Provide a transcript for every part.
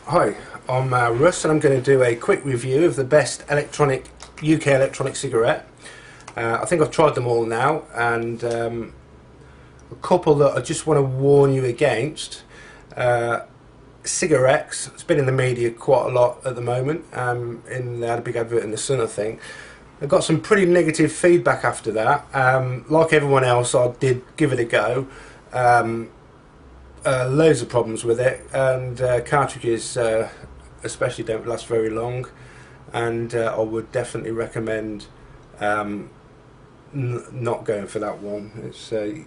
Hi, I'm Russ, and I'm going to do a quick review of the best UK electronic cigarette. I think I've tried them all now, and a couple that I just want to warn you against. Cigarettes, it's been in the media quite a lot at the moment. They had a big advert in the Sun, I think. I got some pretty negative feedback after that. Like everyone else, I did give it a go. Loads of problems with it, and cartridges especially don't last very long, and I would definitely recommend not going for that one. It's I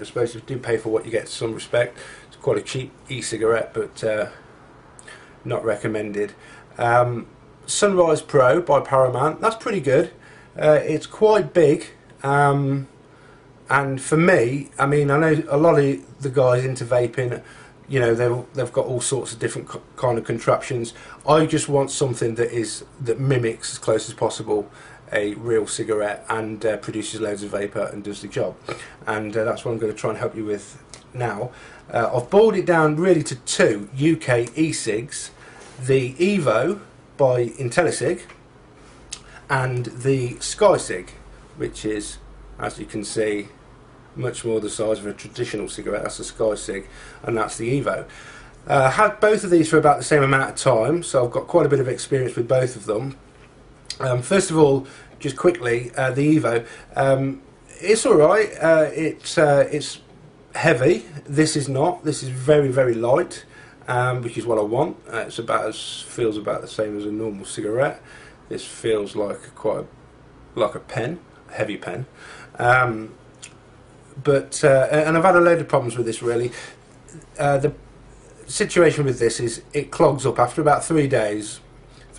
suppose you do pay for what you get to some respect. It's quite a cheap e-cigarette, but not recommended. Sunrise Pro by Paramount, that's pretty good. It's quite big. And for me, I mean, I know a lot of the guys into vaping, you know, they've got all sorts of different kind of contraptions. I just want something that mimics as close as possible a real cigarette and produces loads of vapour and does the job. And that's what I'm going to try and help you with now. I've boiled it down really to two UK e-cigs: the Evo by Intelisig and the SkyCig, which is, as you can see, much more the size of a traditional cigarette. That's the SkyCig, and that's the Evo. Had both of these for about the same amount of time, so I've got quite a bit of experience with both of them. First of all, just quickly, the Evo. It's alright. It's heavy. This is not. This is very, very light, which is what I want. Feels about the same as a normal cigarette. This feels like like a pen, a heavy pen. And I've had a load of problems with this, really. The situation with this is it clogs up after about 3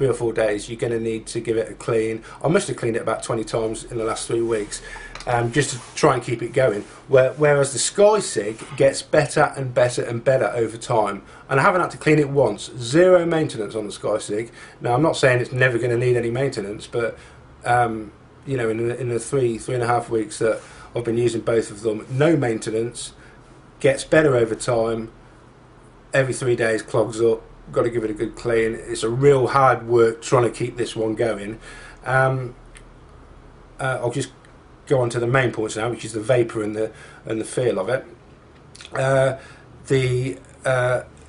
or 4 days. You're going to need to give it a clean. I must have cleaned it about 20 times in the last 3 weeks, just to try and keep it going. Whereas the SkyCig gets better and better and better over time, and I haven't had to clean it once. Zero maintenance on the SkyCig. Now, I'm not saying it's never going to need any maintenance, but you know, in the 3.5 weeks that I've been using both of them, no maintenance, gets better over time. Every 3 days clogs up. Got to give it a good clean. It's a real hard work trying to keep this one going. I'll just go on to the main points now, which is the vapour and the feel of it. The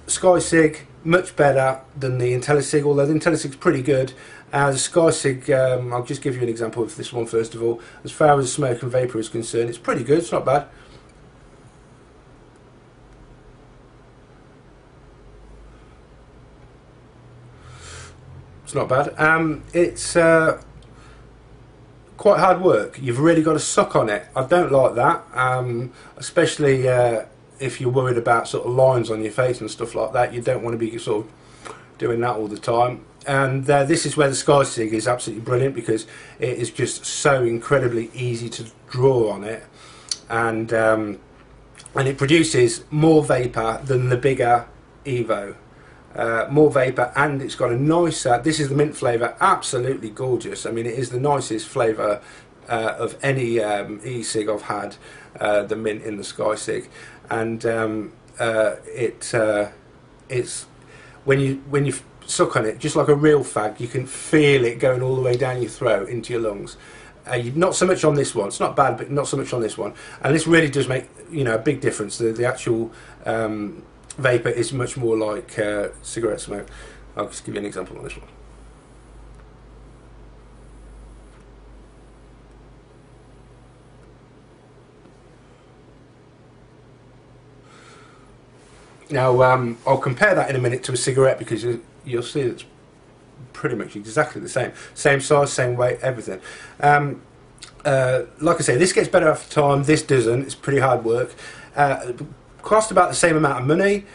SkyCig, much better than the Intelisig, although the Intelisig pretty good. The SkyCig, I'll just give you an example of this one first of all. As far as smoke and vapour is concerned, it's pretty good. It's not bad. It's not bad. It's quite hard work. You've really got to suck on it. I don't like that, especially if you're worried about sort of lines on your face and stuff like that. You don't want to be sort of doing that all the time. And this is where the SkyCig is absolutely brilliant, because it is just so incredibly easy to draw on it, and it produces more vapour than the bigger Evo. More vapour, and it's got a nicer, this is the mint flavour, absolutely gorgeous. I mean, it is the nicest flavour of any e-cig I've had, the mint in the SkyCig. And it's when you suck on it, just like a real fag, you can feel it going all the way down your throat into your lungs. Not so much on this one. It's not bad, but not so much on this one. And this really does make, you know, a big difference. The actual vapour is much more like cigarette smoke. I'll just give you an example on this one. Now, I'll compare that in a minute to a cigarette, because you'll see it's pretty much exactly the same. Same size, same weight, everything. Like I say, this gets better after time, this doesn't. It's pretty hard work. Cost about the same amount of money.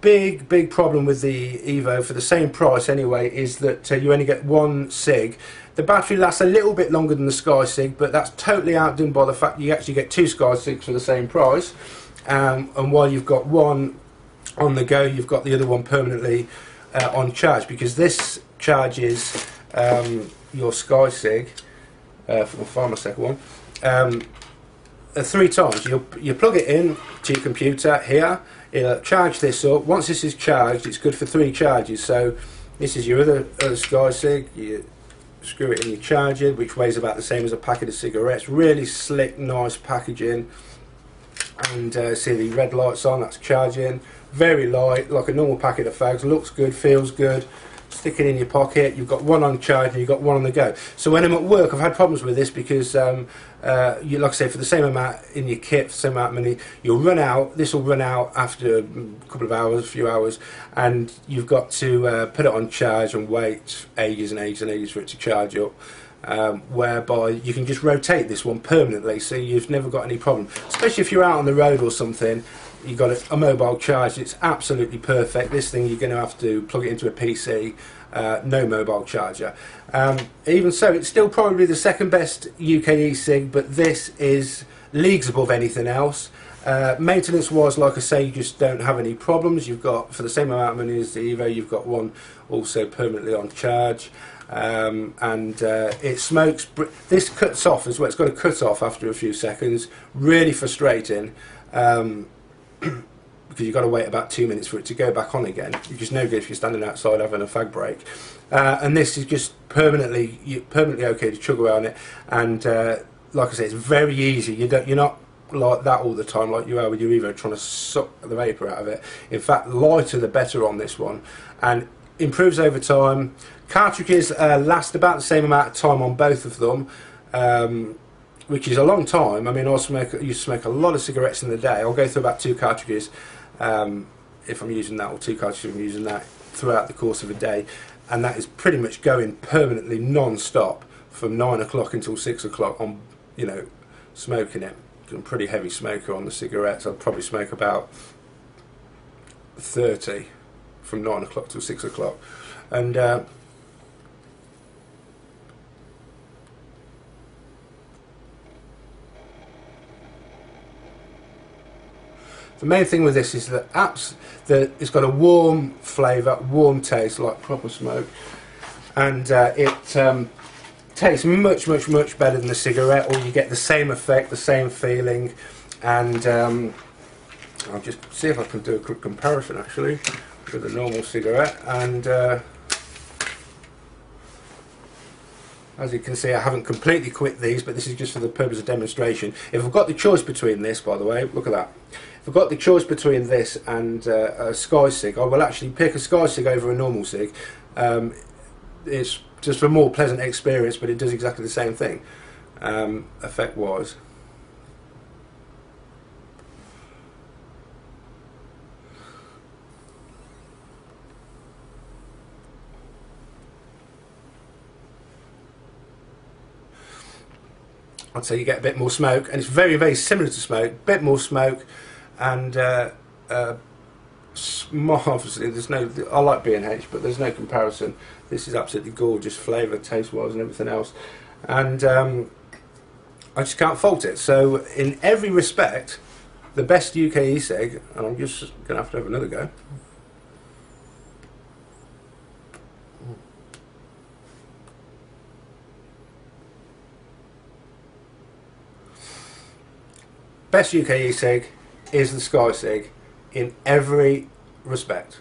Big problem with the Evo, for the same price anyway, is that you only get one cig. The battery lasts a little bit longer than the SkyCig, but that's totally outdone by the fact you actually get two SkyCigs for the same price. And while you've got one on the go, you've got the other one permanently on charge, because this charges your SkyCig, for the Pharmasec one, 3 times. You plug it in to your computer here, it'll charge this up. Once this is charged, it's good for 3 charges. So this is your other Sky Cig. You screw it in your charger, which weighs about the same as a packet of cigarettes. Really slick, nice packaging. And see the red lights on, that's charging. Very light, like a normal packet of fags. Looks good, feels good. Stick it in your pocket. You've got one on charge and you've got one on the go. So when I'm at work, I've had problems with this because, like I say, for the same amount in your kit, for the same amount of money, you'll run out. This will run out after a couple of hours, a few hours, and you've got to put it on charge and wait ages and ages and ages for it to charge up. Whereby you can just rotate this one permanently, so you've never got any problem. Especially if you're out on the road or something, you've got a mobile charge. It's absolutely perfect. This thing, you're going to have to plug it into a PC. No mobile charger. Even so, it's still probably the second best UK e-cig, but this is leagues above anything else. Maintenance wise, like I say, you just don't have any problems. You've got, for the same amount of money as the Evo, you've got one also permanently on charge. It smokes. This cuts off as well. It's got to cut off after a few seconds. Really frustrating, because you've got to wait about 2 minutes for it to go back on again. It's just no good if you're standing outside having a fag break. And this is just permanently okay to chug away on it. And like I say, it's very easy. You're not like that all the time like you are with your Evo, trying to suck the vapour out of it. In fact, lighter the better on this one, and improves over time. Cartridges last about the same amount of time on both of them, which is a long time. I mean, I used to smoke a lot of cigarettes in the day. I'll go through about 2 cartridges if I'm using that, or 2 cartridges if I'm using that throughout the course of a day, and that is pretty much going permanently non-stop from 9 o'clock until 6 o'clock on, you know, smoking it. I'm a pretty heavy smoker on the cigarettes. I'll probably smoke about 30 from 9 o'clock till 6 o'clock, and the main thing with this is that it's got a warm flavour, warm taste, like proper smoke, and it tastes much better than the cigarette, or you get the same effect, the same feeling. And I'll just see if I can do a quick comparison actually with a normal cigarette. And as you can see, I haven't completely quit these, but this is just for the purpose of demonstration. If I've got the choice between this, by the way, look at that. If I've got the choice between this and a Sky Cig, I will actually pick a Sky Cig over a normal Cig. It's just a more pleasant experience, but it does exactly the same thing, effect-wise. I'd say you get a bit more smoke, and it's very similar to smoke. A bit more smoke, and obviously there's no. I like B&H, but there's no comparison. This is absolutely gorgeous, flavour, taste-wise, and everything else, and I just can't fault it. So in every respect, the best UK e-cig, and I'm just going to have another go. Best UK e-cig is the Sky Cig in every respect.